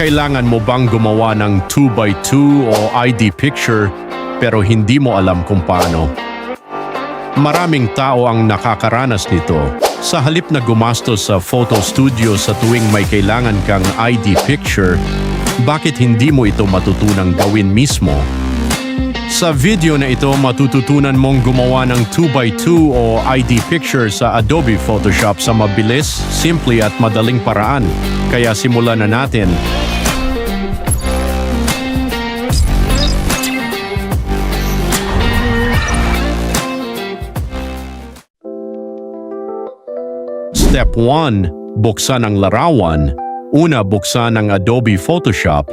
Kailangan mo bang gumawa ng 2x2 o ID picture pero hindi mo alam kung paano? Maraming tao ang nakakaranas nito. Sa halip na gumastos sa photo studio sa tuwing may kailangan kang ID picture, bakit hindi mo ito matutunang gawin mismo? Sa video na ito, matututunan mong gumawa ng 2x2 o ID picture sa Adobe Photoshop sa mabilis, simple at madaling paraan. Kaya simulan na natin. Step 1. Buksan ang larawan. Una, buksan ang Adobe Photoshop.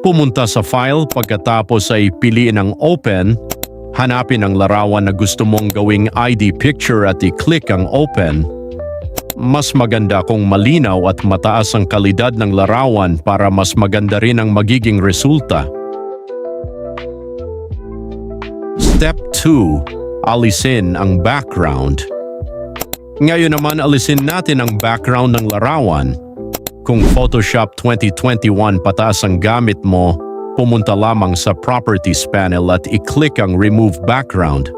Pumunta sa file, pagkatapos ay piliin ang open. Hanapin ang larawan na gusto mong gawing ID picture at i-click ang open. Mas maganda kung malinaw at mataas ang kalidad ng larawan para mas maganda rin ang magiging resulta. Step 2. Alisin ang background. Ngayon naman alisin natin ang background ng larawan. Kung Photoshop 2021 pataas ang gamit mo, pumunta lamang sa Properties panel at i-click ang Remove Background.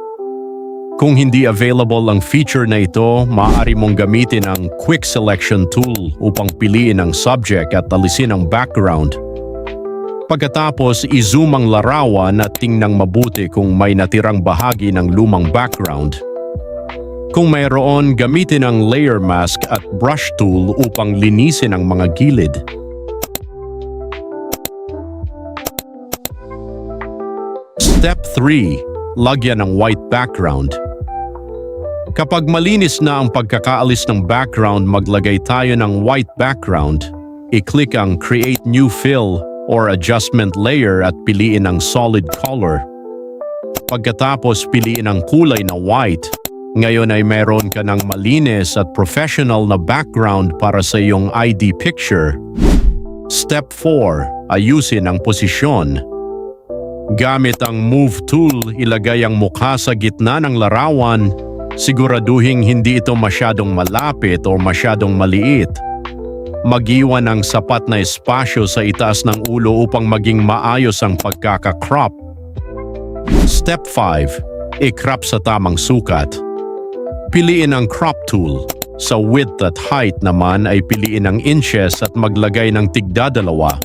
Kung hindi available ang feature na ito, maaari mong gamitin ang Quick Selection tool upang piliin ang subject at alisin ang background. Pagkatapos, i-zoom ang larawan at tingnan mabuti kung may natirang bahagi ng lumang background. Kung mayroon, gamitin ang layer mask at brush tool upang linisin ang mga gilid. Step 3. Lagyan ng white background. Kapag malinis na ang pagkakaalis ng background, maglagay tayo ng white background. I-click ang Create New Fill or Adjustment Layer at piliin ang Solid Color. Pagkatapos, piliin ang kulay na white. Ngayon ay meron ka ng malinis at professional na background para sa iyong ID picture. Step 4. Ayusin ang posisyon. Gamit ang Move tool, ilagay ang mukha sa gitna ng larawan. Siguraduhin hindi ito masyadong malapit o masyadong maliit. Mag-iwan ng sapat na espasyo sa itaas ng ulo upang maging maayos ang pagkaka-crop. Step 5. I-crop sa tamang sukat. Piliin ang crop tool. Sa width at height naman ay piliin ang inches at maglagay ng tigdadalawa.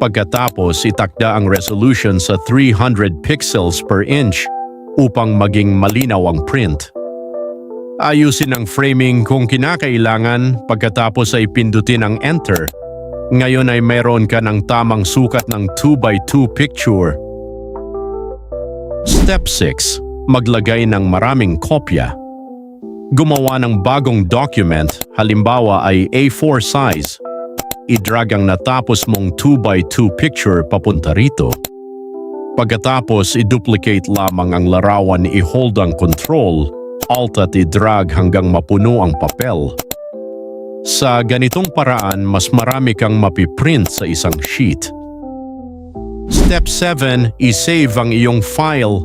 Pagkatapos, itakda ang resolution sa 300 pixels per inch upang maging malinaw ang print. Ayusin ang framing kung kinakailangan, pagkatapos ay pindutin ang enter. Ngayon ay meron ka ng tamang sukat ng 2x2 picture. Step 6. Maglagay ng maraming kopya. Gumawa ng bagong document, halimbawa ay A4 size. I-drag ang natapos mong 2x2 picture papunta rito. Pagkatapos, i-duplicate lamang ang larawan, i-hold ang control, alt at i-drag hanggang mapuno ang papel. Sa ganitong paraan, mas marami kang mapiprint sa isang sheet. Step 7. I-save ang iyong file.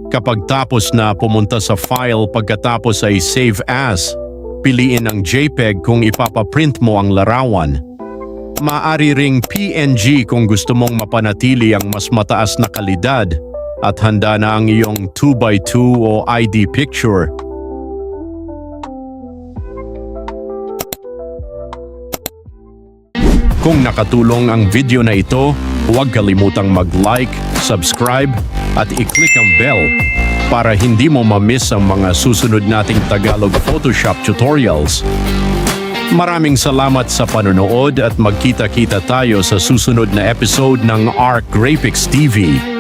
Kapag tapos na, pumunta sa file, pagkatapos ay save as. Piliin ang JPEG kung ipapaprint mo ang larawan. Maaari ring PNG kung gusto mong mapanatili ang mas mataas na kalidad at handa na ang iyong 2x2 o ID picture. Kung nakatulong ang video na ito, huwag kalimutang mag-like, subscribe at i-click ang bell para hindi mo ma-miss ang mga susunod nating Tagalog Photoshop tutorials. Maraming salamat sa panonood at magkita-kita tayo sa susunod na episode ng Arc Graphics TV.